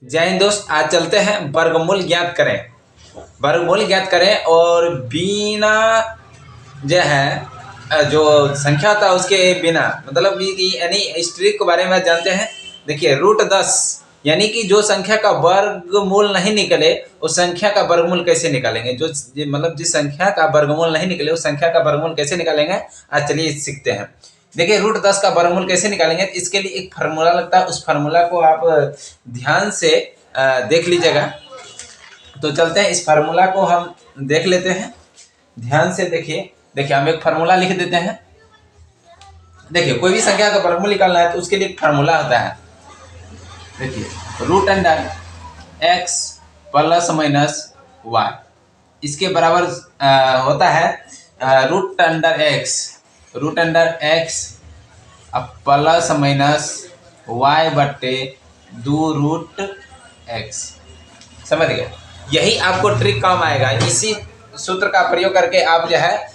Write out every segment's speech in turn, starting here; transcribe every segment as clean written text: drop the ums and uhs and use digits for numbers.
जय हिंद दोस्त, आज चलते हैं वर्गमूल ज्ञात करें। वर्गमूल ज्ञात करें और बिना जो है जो संख्या था उसके बिना मतलब कि यानी इस ट्रिक के बारे में जानते हैं। देखिए √10 यानी कि जो संख्या का वर्गमूल नहीं निकले उस संख्या का वर्गमूल कैसे निकालेंगे। जो मतलब जिस संख्या का वर्गमूल नहीं निकले उस संख्या का वर्गमूल कैसे निकालेंगे, आज चलिए सीखते हैं। देखिए √10 का वर्गमूल कैसे निकालेंगे, इसके लिए एक फार्मूला लगता है। उस फार्मूला को आप ध्यान से देख लीजिएगा। तो चलते हैं, इस फार्मूला को हम देख लेते हैं। ध्यान से देखिए हम एक फार्मूला लिख देते हैं। देखिए कोई भी संख्या का वर्गमूल निकालना है तो उसके लिए एक फार्मूला होता है। देखिए √x प्लस माइनस y इसके बराबर होता है √x प्लस माइनस y बट्टे 2√x। समझ गए? यही आपको ट्रिक काम आएगा। इसी सूत्र का प्रयोग करके आप जो है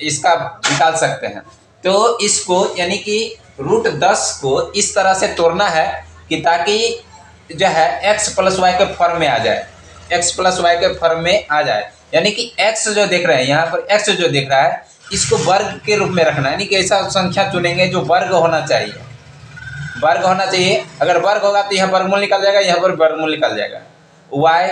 इसका निकाल सकते हैं। तो इसको यानी कि √10 को इस तरह से तोड़ना है कि ताकि जो है x प्लस वाई के फॉर्म में आ जाए, x प्लस वाई के फॉर्म में आ जाए। यानी कि x जो देख रहे हैं यहाँ पर, x जो देख रहा है इसको वर्ग के रूप में रखना है। यानी कि ऐसा संख्या चुनेंगे जो वर्ग होना चाहिए, वर्ग होना चाहिए। अगर वर्ग होगा तो यहाँ वर्गमूल निकल जाएगा, यहाँ पर वर्गमूल निकल जाएगा y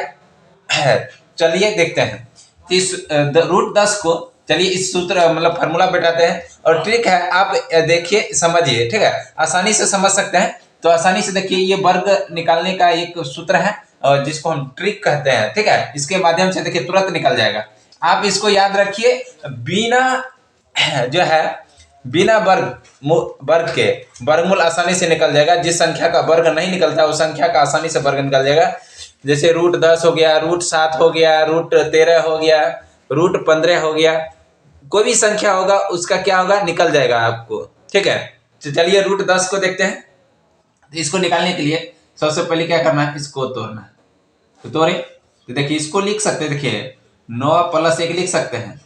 है। चलिए देखते हैं इस √10 को। चलिए इस सूत्र मतलब फार्मूला बैठाते हैं और ट्रिक है, आप देखिए समझिए, ठीक है? आसानी से समझ सकते हैं। तो आसानी से देखिए, ये वर्ग निकालने का एक सूत्र है और जिसको हम ट्रिक कहते हैं, ठीक है? इसके माध्यम से देखिए तुरंत निकल जाएगा। आप इसको याद रखिए, बिना जो है बिना वर्ग के वर्गमूल आसानी से निकल जाएगा। जिस संख्या का वर्ग नहीं निकलता उस संख्या का आसानी से वर्ग निकल जाएगा। जैसे √10 हो गया, √7 हो गया, √13 हो गया, √15 हो गया। कोई भी संख्या होगा उसका क्या होगा, निकल जाएगा आपको, ठीक है? तो चलिए √10 को देखते हैं। तो इसको निकालने के लिए सबसे पहले क्या करना है, इसको तोड़ना है। तो तोड़े तो देखिए इसको लिख सकते हैं। देखिए 9 + 1 लिख सकते हैं।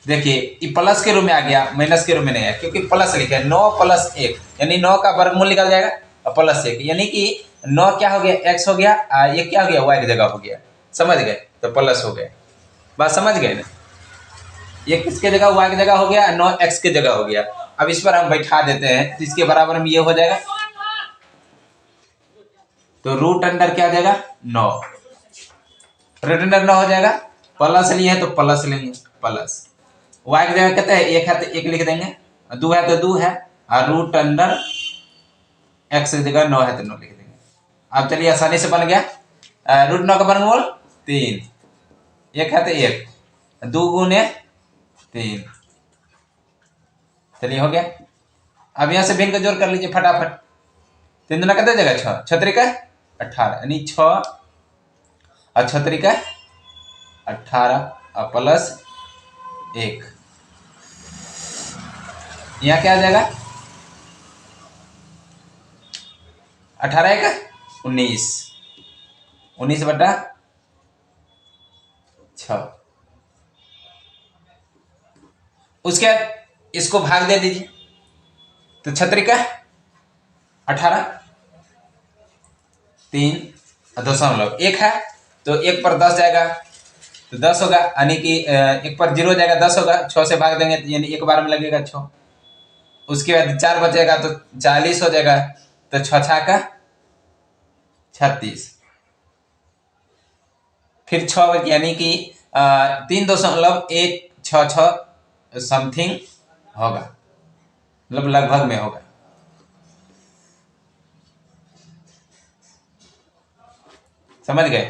देखिए ये प्लस के रूप में आ गया, माइनस के रूप में नहीं है, क्योंकि प्लस लिखा है। 9 + 1 यानी 9 का वर्गमूल निकल जाएगा और प्लस 1 यानी कि 9 क्या हो गया, x हो गया, ये क्या हो गया, y की जगह हो गया। समझ गए? तो प्लस हो गया। बात समझ गए ना? ये किसके जगह, y की जगह हो गया, 9 x की जगह हो गया। अब इस पर हम बैठा देते हैं तो इसके बराबर में ये हो जाएगा। तो √अंडर क्या हो जाएगा, 9। √अंडर 9 हो जाएगा। प्लस लिए है तो प्लस लेंगे, प्लस y की जगह कहते हैं 1 है तो 1 लिख देंगे, 2 है तो 2 है, और √अंडर x की जगह 9 है तो 9 लिख देंगे। अब चलिए आसानी से बन गया। √9 का वर्गमूल 3, 1 है तो 1, 2 × 3, चलिए हो गया। अब यहाँ से भिन्न का जोड़ कर लीजिए फटाफट। 3 दूना कितने जगह, 6, 6 त्रिक 18 यानी 6 और 6 त्रिक 18 और प्लस 1, यहाँ क्या आ जाएगा, 18 × 1 19, 19/6। उसके बाद इसको भाग दे दीजिए। तो 6 त्रिक 18, 3 और 2.1 है तो 1 पर 10 जाएगा तो 10 होगा, यानी कि 1 पर 0 जाएगा, 10 होगा। 6 से भाग देंगे तो यानी 1 बार में लगेगा 6। उसके बाद 4 बचेगा तो 40 हो जाएगा। तो 6 × 36, फिर 6 यानी कि 3.166 समथिंग होगा, मतलब लगभग में होगा। समझ गए?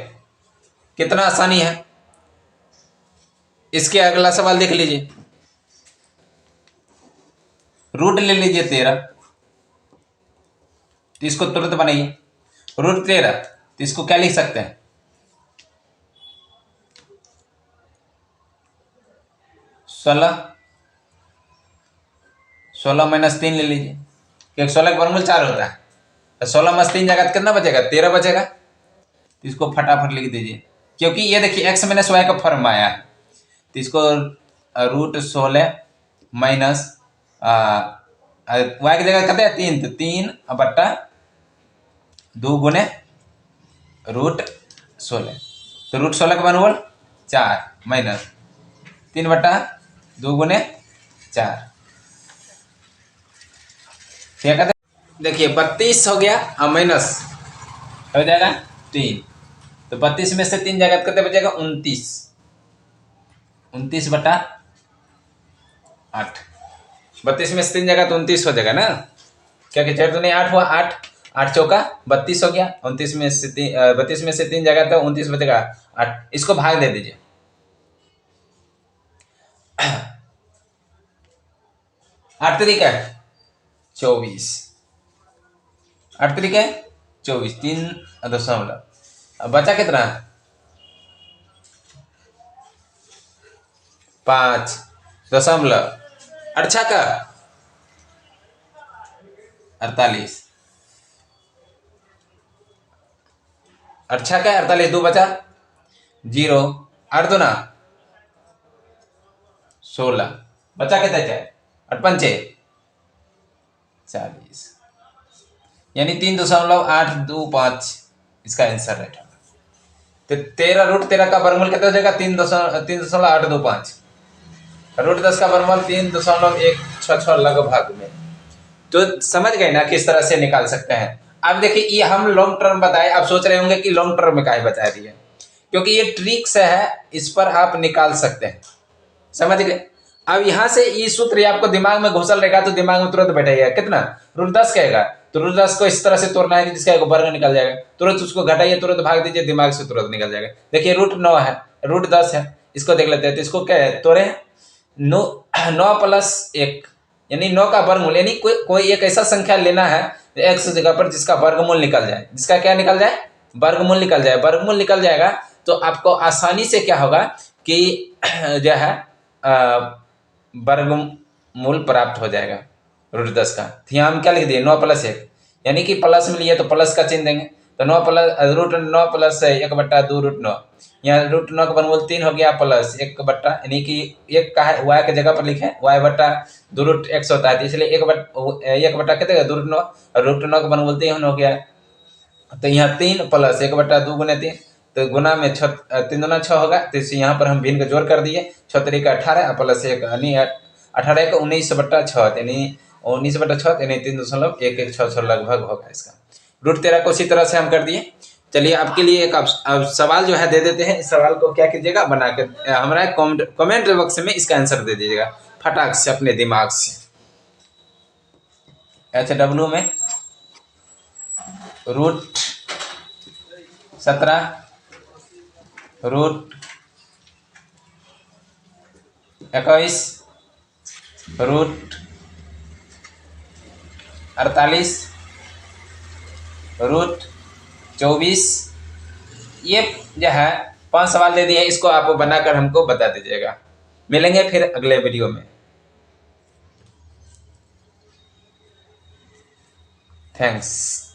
कितना आसानी है। इसके अगला सवाल देख लीजिए। रूट ले लीजिए 13, तो इसको तुरंत बनाइए। √13 तो इसको क्या लिख सकते हैं, 16 - 3 ले लीजिए, क्योंकि 16 का वर्गमूल 4 होता है। तो 16 में 3 जाएगा तो कितना बचेगा, 13 बचेगा। तो इसको फटाफट लिख दीजिए, क्योंकि ये देखिए x - y का फॉर्म आया है। तो इसको √16 माइनस y की जगह कहते हैं 3, तो 3/16 2 गुने √16, तो √16 का वर्गमूल 4 माइनस 3/2 गुने 4, क्या कहते हैं, देखिए 32 हो गया और माइनस हो जाएगा 3, तो 32 में से 3 जाएगा तो कितने बचेगा 29, 29/8, 32 में से 3 जाएगा तो 29 हो जाएगा ना, क्या कि 4 दूनी 8 हुआ, 8 8 चौका 32 हो गया, 29 में से 32 में से 3 जाएगा तो 29 बचेगा 8, इसको भाग दे दीजिए, 8 तरीका 24, 8 तरीका 24, 3., अब बचा कितना 5.8 का 48, 8 का 48, 2 बचा 0, 8 दूना 16, बचा कितना है 8 पंचे 40, यानी 3.825 इसका आंसर राइट होगा। तो 13 का वर्गमूल कितना हो जाएगा 3.825, √10 का वर्गमूल 3.166 लगभग में। तो समझ गए ना किस तरह से निकाल सकते हैं। अब देखिए ये हम लॉन्ग टर्म बताए, आप सोच रहे होंगे कि लॉन्ग टर्म में काहे बता दिए, क्योंकि ये ट्रिक्स है, इस पर आप निकाल सकते हैं, समझ गए। अब यहां से ये सूत्र आपको दिमाग में घुसल रहेगा तो दिमाग में तुरंत बैठेगा, कितना √10 कहेगा तो √10 को इस तरह से तोड़ना है कि जिसका एक वर्ग निकल जाएगा, तुरंत उसको घटाइए, तुरंत भाग दीजिए, दिमाग से तुरंत निकल जाएगा। देखिए √9 है, √10 है, इसको देख लेते हैं, तो इसको क्या है तोड़े 9 + 1 यानी 9 का वर्गमूल, यानी कोई एक ऐसा संख्या लेना है x जगह पर जिसका वर्गमूल निकल जाए, जिसका क्या निकल जाए वर्गमूल निकल जाए, वर्गमूल निकल जाएगा तो आपको आसानी से क्या होगा कि जो है वर्गमूल प्राप्त हो जाएगा √10 का। तो यहाँ हम क्या लिख दिए 9 + 1, यानी कि प्लस में लिए तो प्लस का चिन्ह देंगे, तो 9 + 1/2 √9, यहाँ √9 का वर्गमूल 3 हो गया प्लस 1 यानी कि 1 का है y के जगह पर लिखे y/2 √x होता है, तो इसलिए 1 कितने 2 √9 का वर्गमूल 3 हो गया, तो यहाँ 3 + 1/2 गुने 3, तो गुना में 3 दूना 6 होगा, तो इसे यहाँ पर हम भिन्न का जोड़ कर दिए, 6 तरीका 18 + 1 यानी 18 को 19/6 यानी 19/6 यानी 3.1166 लगभग होगा इसका। √13 को इसी तरह से हम कर दिए। चलिए आपके लिए एक अब सवाल जो है दे देते हैं, इस सवाल को क्या कीजिएगा बना के हमारा कमेंट बॉक्स में इसका आंसर दे दीजिएगा फटाक से अपने दिमाग से। HW में √17 √21 √48 √24, ये जो है 5 सवाल दे दिए, इसको आप बनाकर हमको बता दीजिएगा। मिलेंगे फिर अगले वीडियो में। थैंक्स।